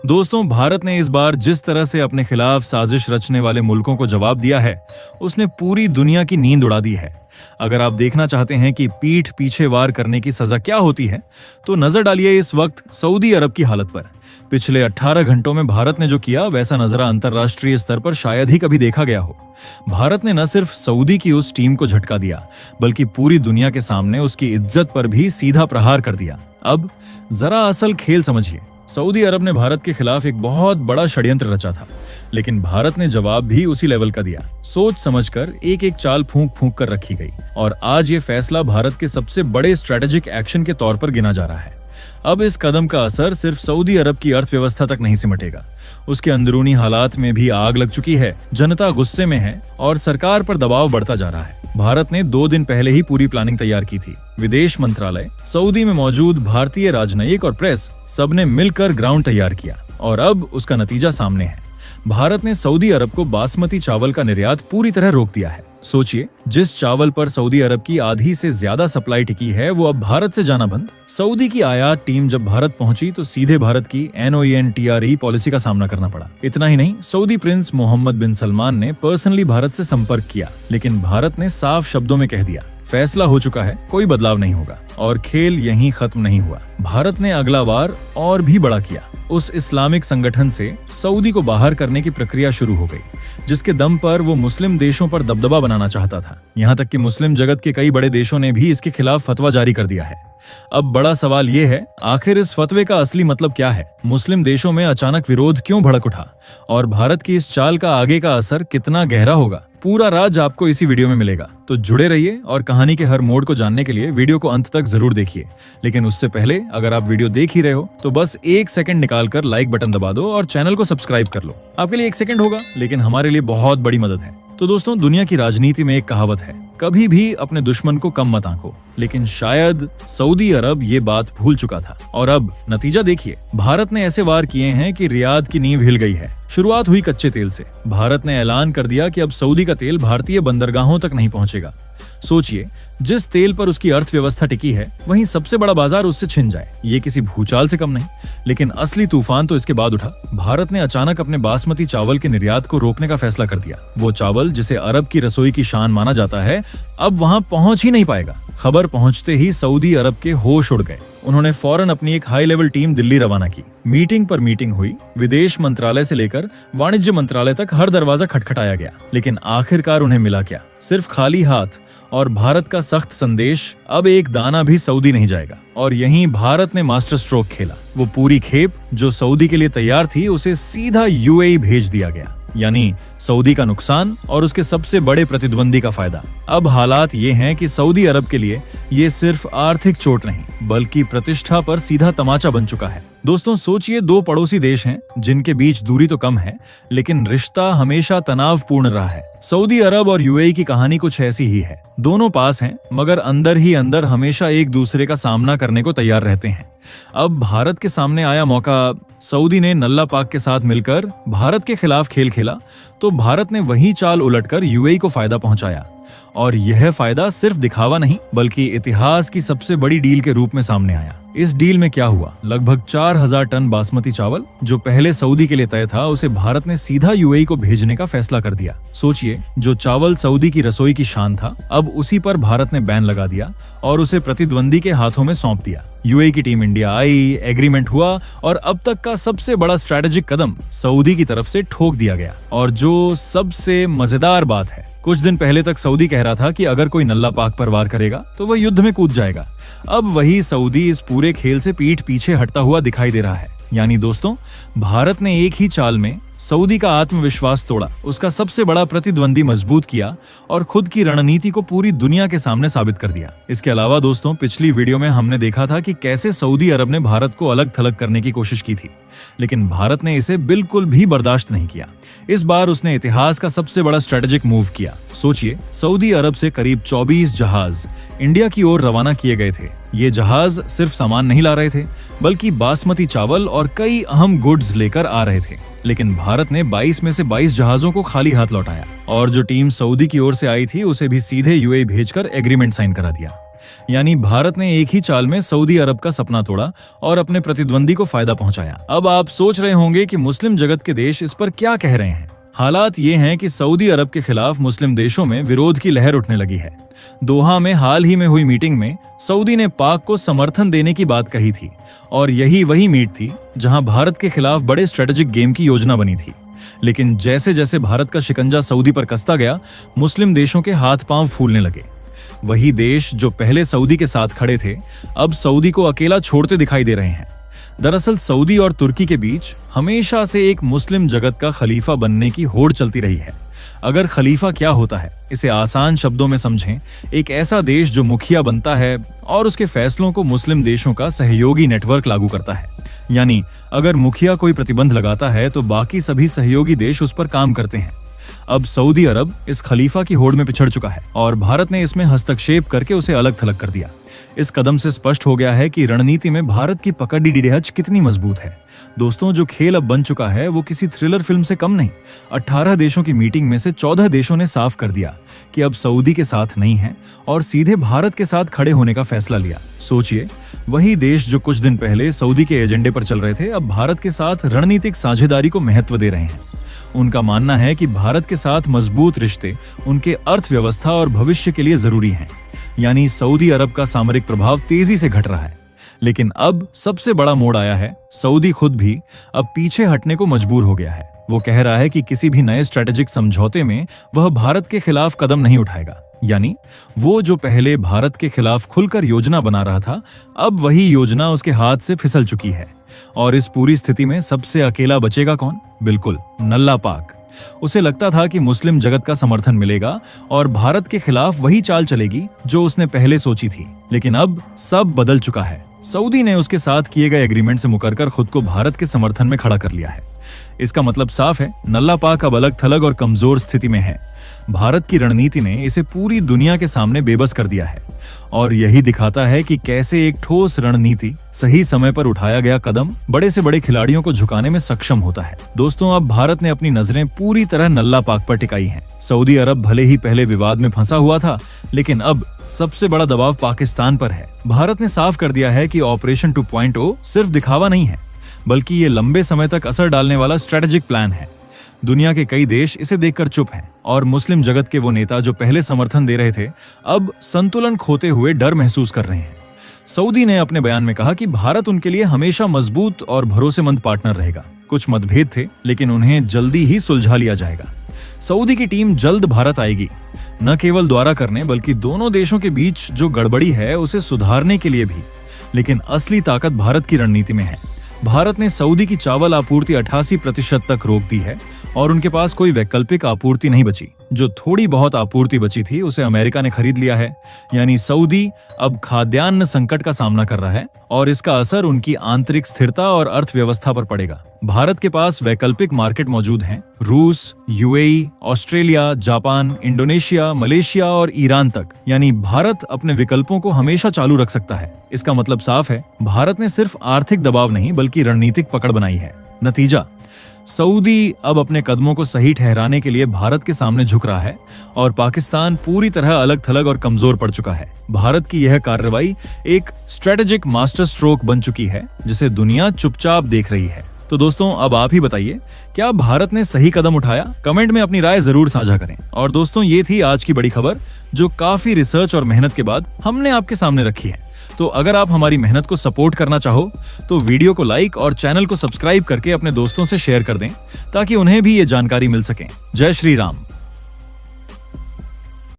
दोस्तों, भारत ने इस बार जिस तरह से अपने खिलाफ साजिश रचने वाले मुल्कों को जवाब दिया है, उसने पूरी दुनिया की नींद उड़ा दी है। अगर आप देखना चाहते हैं कि पीठ पीछे वार करने की सजा क्या होती है, तो नजर डालिए इस वक्त सऊदी अरब की हालत पर। पिछले 18 घंटों में भारत ने जो किया, वैसा नजरा अंतर्राष्ट्रीय स्तर पर शायद ही कभी देखा गया हो। भारत ने न सिर्फ सऊदी की उस टीम को झटका दिया, बल्कि पूरी दुनिया के सामने उसकी इज्जत पर भी सीधा प्रहार कर दिया। अब जरा असल खेल समझिए। सऊदी अरब ने भारत के खिलाफ एक बहुत बड़ा षड्यंत्र रचा था, लेकिन भारत ने जवाब भी उसी लेवल का दिया। सोच समझकर एक एक चाल फूंक फूंक कर रखी गई, और आज ये फैसला भारत के सबसे बड़े स्ट्रेटेजिक एक्शन के तौर पर गिना जा रहा है। अब इस कदम का असर सिर्फ सऊदी अरब की अर्थव्यवस्था तक नहीं सिमटेगा, उसके अंदरूनी हालात में भी आग लग चुकी है। जनता गुस्से में है और सरकार पर दबाव बढ़ता जा रहा है। भारत ने 2 दिन पहले ही पूरी प्लानिंग तैयार की थी। विदेश मंत्रालय, सऊदी में मौजूद भारतीय राजनयिक और प्रेस, सबने मिलकर ग्राउंड तैयार किया, और अब उसका नतीजा सामने है। भारत ने सऊदी अरब को बासमती चावल का निर्यात पूरी तरह रोक दिया है। सोचिए, जिस चावल पर सऊदी अरब की आधी से ज्यादा सप्लाई टिकी है, वो अब भारत से जाना बंद। सऊदी की आयात टीम जब भारत पहुंची तो सीधे भारत की NOENTRE पॉलिसी का सामना करना पड़ा। इतना ही नहीं, सऊदी प्रिंस मोहम्मद बिन सलमान ने पर्सनली भारत से संपर्क किया, लेकिन भारत ने साफ शब्दों में कह दिया, फैसला हो चुका है, कोई बदलाव नहीं होगा। और खेल यहीं खत्म नहीं हुआ। भारत ने अगला वार और भी बड़ा किया। उस इस्लामिक संगठन से सऊदी को बाहर करने की प्रक्रिया शुरू हो गई, जिसके दम पर वो मुस्लिम देशों पर दबदबा बनाना चाहता था। यहाँ तक कि मुस्लिम जगत के कई बड़े देशों ने भी इसके खिलाफ फतवा जारी कर दिया है। अब बड़ा सवाल ये है, आखिर इस फतवे का असली मतलब क्या है? मुस्लिम देशों में अचानक विरोध क्यों भड़क उठा? और भारत की इस चाल का आगे का असर कितना गहरा होगा? पूरा राज आपको इसी वीडियो में मिलेगा, तो जुड़े रहिए और कहानी के हर मोड़ को जानने के लिए वीडियो को अंत तक जरूर देखिए। लेकिन उससे पहले, अगर आप वीडियो देख ही रहे हो तो बस 1 सेकंड निकालकर लाइक बटन दबा दो और चैनल को सब्सक्राइब कर लो। आपके लिए 1 सेकंड होगा, लेकिन हमारे लिए बहुत बड़ी मदद है। तो दोस्तों, दुनिया की राजनीति में एक कहावत है, कभी भी अपने दुश्मन को कम मत आंको। लेकिन शायद सऊदी अरब ये बात भूल चुका था, और अब नतीजा देखिए। भारत ने ऐसे वार किए हैं कि रियाद की नींव हिल गई है। शुरुआत हुई कच्चे तेल से। भारत ने ऐलान कर दिया कि अब सऊदी का तेल भारतीय बंदरगाहों तक नहीं पहुंचेगा। सोचिए, जिस तेल पर उसकी अर्थव्यवस्था टिकी है, वहीं सबसे बड़ा बाजार उससे छिन जाए। ये किसी भूचाल से कम नहीं। लेकिन असली तूफान तो इसके बाद उठा। भारत ने अचानक अपने बासमती चावल के निर्यात को रोकने का फैसला कर दिया। वो चावल जिसे अरब की रसोई की शान माना जाता है, अब वहां पहुंच ही नहीं पाएगा। खबर पहुंचते ही सऊदी अरब के होश उड़ गए। उन्होंने फौरन अपनी एक हाई लेवल टीम दिल्ली रवाना की। मीटिंग पर मीटिंग हुई। विदेश मंत्रालय से लेकर वाणिज्य मंत्रालय तक हर दरवाजा खटखटाया गया। लेकिन आखिरकार उन्हें मिला क्या? सिर्फ खाली हाथ और भारत का सख्त संदेश, अब एक दाना भी सऊदी नहीं जाएगा। और यहीं भारत ने मास्टर स्ट्रोक खेला। वो पूरी खेप जो सऊदी के लिए तैयार थी, उसे सीधा UAE भेज दिया गया। यानी सऊदी का नुकसान और उसके सबसे बड़े प्रतिद्वंदी का फायदा। अब हालात ये हैं कि सऊदी अरब के लिए ये सिर्फ आर्थिक चोट नहीं, बल्कि प्रतिष्ठा पर सीधा तमाचा बन चुका है। दोस्तों, सोचिए, 2 पड़ोसी देश हैं जिनके बीच दूरी तो कम है, लेकिन रिश्ता हमेशा तनावपूर्ण रहा है। सऊदी अरब और UAE की कहानी कुछ ऐसी ही है। दोनों पास हैं, मगर अंदर ही अंदर हमेशा एक दूसरे का सामना करने को तैयार रहते हैं। अब भारत के सामने आया मौका। सऊदी ने नल्ला पाक के साथ मिलकर भारत के खिलाफ खेल खेला, तो भारत ने वही चाल उलटकर UAE को फायदा पहुंचाया। और यह फायदा सिर्फ दिखावा नहीं, बल्कि इतिहास की सबसे बड़ी डील के रूप में सामने आया। इस डील में क्या हुआ? लगभग 4000 टन बासमती चावल, जो पहले सऊदी के लिए तय था, उसे भारत ने सीधा UAE को भेजने का फैसला कर दिया। सोचिए, जो चावल सऊदी की रसोई की शान था, अब उसी पर भारत ने बैन लगा दिया और उसे प्रतिद्वंदी के हाथों में सौंप दिया। UAE की टीम इंडिया आई, एग्रीमेंट हुआ, और अब तक का सबसे बड़ा स्ट्रेटेजिक कदम सऊदी की तरफ से ठोक दिया गया। और जो सबसे मजेदार बात है, कुछ दिन पहले तक सऊदी कह रहा था कि अगर कोई नल्ला पाक पर वार करेगा तो वह युद्ध में कूद जाएगा। अब वही सऊदी इस पूरे खेल से पीठ पीछे हटता हुआ दिखाई दे रहा है। यानी दोस्तों, भारत ने एक ही चाल में सऊदी का आत्मविश्वास तोड़ा, उसका सबसे बड़ा प्रतिद्वंदी मजबूत किया और खुद की रणनीति को पूरी दुनिया के सामने साबित कर दिया। इसके अलावा दोस्तों, पिछली वीडियो में हमने देखा था कि कैसे सऊदी अरब ने भारत को अलग थलग करने की कोशिश की थी, लेकिन भारत ने इसे बिल्कुल भी बर्दाश्त नहीं किया। इस बार उसने इतिहास का सबसे बड़ा स्ट्रेटेजिक मूव किया। सोचिए, सऊदी अरब से करीब 24 जहाज इंडिया की ओर रवाना किए गए थे। ये जहाज सिर्फ सामान नहीं ला रहे थे, बल्कि बासमती चावल और कई अहम गुड्स लेकर आ रहे थे। लेकिन भारत ने 22 में से 22 जहाजों को खाली हाथ लौटाया, और जो टीम सऊदी की ओर से आई थी, उसे भी सीधे UAE भेजकर एग्रीमेंट साइन करा दिया। यानी भारत ने एक ही चाल में सऊदी अरब का सपना तोड़ा और अपने प्रतिद्वंदी को फायदा पहुंचाया। अब आप सोच रहे होंगे कि मुस्लिम जगत के देश इस पर क्या कह रहे हैं। हालात ये हैं कि सऊदी अरब के खिलाफ मुस्लिम देशों में विरोध की लहर उठने लगी है। दोहा में हाल ही में हुई मीटिंग में सऊदी ने पाक को समर्थन देने की बात कही थी और यही वही मीट थी जहां भारत के खिलाफ बड़े स्ट्रेटेजिक गेम की योजना बनी थी। लेकिन जैसे जैसे भारत का शिकंजा सऊदी पर कसता गया, मुस्लिम देशों के हाथ पांव फूलने लगे। वही देश जो पहले सऊदी के साथ खड़े थे, अब सऊदी को अकेला छोड़ते दिखाई दे रहे हैं। दरअसल सऊदी और तुर्की के बीच हमेशा से एक मुस्लिम जगत का खलीफा बनने की होड़ चलती रही है। अगर खलीफा क्या होता है, इसे आसान शब्दों में समझें, एक ऐसा देश जो मुखिया बनता है और उसके फैसलों को मुस्लिम देशों का सहयोगी नेटवर्क लागू करता है। यानी अगर मुखिया कोई प्रतिबंध लगाता है तो बाकी सभी सहयोगी देश उस पर काम करते हैं। अब सऊदी अरब इस खलीफा की होड़ में पिछड़ चुका है और भारत ने इसमें हस्तक्षेप करके उसे अलग थलग कर दिया। इस कदम से स्पष्ट हो गया है कि रणनीति में भारत की पकड़ डीडीहच कितनी मजबूत है। दोस्तों, जो खेल अब बन चुका है वो किसी थ्रिलर फिल्म से कम नहीं। 18 देशों की मीटिंग में से 14 देशों ने साफ कर दिया कि अब सऊदी के साथ नहीं है और सीधे भारत के साथ खड़े होने का फैसला लिया। सोचिए, वही देश जो कुछ दिन पहले सऊदी के एजेंडे पर चल रहे थे, अब भारत के साथ रणनीतिक साझेदारी को महत्व दे रहे हैं। उनका मानना है कि भारत के साथ मजबूत रिश्ते उनके अर्थव्यवस्था और भविष्य के लिए जरूरी हैं। यानी सऊदी अरब का सामरिक प्रभाव तेजी से घट रहा है। लेकिन अब सबसे बड़ा मोड़ आया है। सऊदी खुद भी अब पीछे हटने को मजबूर हो गया है। वो कह रहा है कि किसी भी नए स्ट्रेटेजिक समझौते में वह भारत के खिलाफ कदम नहीं उठाएगा। यानी वो जो पहले भारत के खिलाफ खुलकर योजना बना रहा था, अब वही योजना उसके हाथ से फिसल चुकी है। और इस पूरी स्थिति में सबसे अकेला बचेगा कौन? बिल्कुल, नल्ला पाक। उसे लगता था कि मुस्लिम जगत का समर्थन मिलेगा और भारत के खिलाफ वही चाल चलेगी जो उसने पहले सोची थी। लेकिन अब सब बदल चुका है। सऊदी ने उसके साथ किए गए एग्रीमेंट से मुकरकर खुद को भारत के समर्थन में खड़ा कर लिया है। इसका मतलब साफ है, नल्ला पाक अब अलग थलग और कमजोर स्थिति में है। भारत की रणनीति ने इसे पूरी दुनिया के सामने बेबस कर दिया है और यही दिखाता है कि कैसे एक ठोस रणनीति, सही समय पर उठाया गया कदम बड़े से बड़े खिलाड़ियों को झुकाने में सक्षम होता है। दोस्तों, अब भारत ने अपनी नजरें पूरी तरह नल्ला पाक पर टिकाई हैं। सऊदी अरब भले ही पहले विवाद में फंसा हुआ था, लेकिन अब सबसे बड़ा दबाव पाकिस्तान पर है। भारत ने साफ कर दिया है कि ऑपरेशन 2.0 सिर्फ दिखावा नहीं है, बल्कि ये लंबे समय तक असर डालने वाला स्ट्रेटेजिक प्लान है। दुनिया के कई देश इसे देखकर चुप हैं और मुस्लिम जगत के वो नेता जो पहले समर्थन दे रहे थे, अब संतुलन खोते हुए डर महसूस कर रहे हैं। सऊदी ने अपने बयान में कहा कि भारत उनके लिए हमेशा मजबूत और भरोसेमंद पार्टनर रहेगा। कुछ मतभेद थे, लेकिन उन्हें जल्दी ही सुलझा लिया जाएगा। सऊदी की टीम जल्द भारत आएगी, न केवल द्वारा करने, बल्कि दोनों देशों के बीच जो गड़बड़ी है उसे सुधारने के लिए भी। लेकिन असली ताकत भारत की रणनीति में है। भारत ने सऊदी की चावल आपूर्ति 88% तक रोक दी है और उनके पास कोई वैकल्पिक आपूर्ति नहीं बची। जो थोड़ी बहुत आपूर्ति बची थी उसे अमेरिका ने खरीद लिया है। यानी सऊदी अब खाद्यान्न संकट का सामना कर रहा है और इसका असर उनकी आंतरिक स्थिरता और अर्थव्यवस्था पर पड़ेगा। भारत के पास वैकल्पिक मार्केट मौजूद हैं, रूस, UAE, Australia, Japan, Indonesia, Malaysia और ईरान तक। यानी भारत अपने विकल्पों को हमेशा चालू रख सकता है। इसका मतलब साफ है, भारत ने सिर्फ आर्थिक दबाव नहीं बल्कि रणनीतिक पकड़ बनाई है। नतीजा, सऊदी अब अपने कदमों को सही ठहराने के लिए भारत के सामने झुक रहा है और पाकिस्तान पूरी तरह अलग थलग और कमजोर पड़ चुका है। भारत की यह कार्रवाई एक स्ट्रेटेजिक मास्टर स्ट्रोक बन चुकी है जिसे दुनिया चुपचाप देख रही है। तो दोस्तों, अब आप ही बताइए, क्या भारत ने सही कदम उठाया? कमेंट में अपनी राय जरूर साझा करें। और दोस्तों, ये थी आज की बड़ी खबर जो काफी रिसर्च और मेहनत के बाद हमने आपके सामने रखी है। तो अगर आप हमारी मेहनत को सपोर्ट करना चाहो तो वीडियो को लाइक और चैनल को सब्सक्राइब करके अपने दोस्तों से शेयर कर दें ताकि उन्हें भी ये जानकारी मिल सके। जय श्री राम।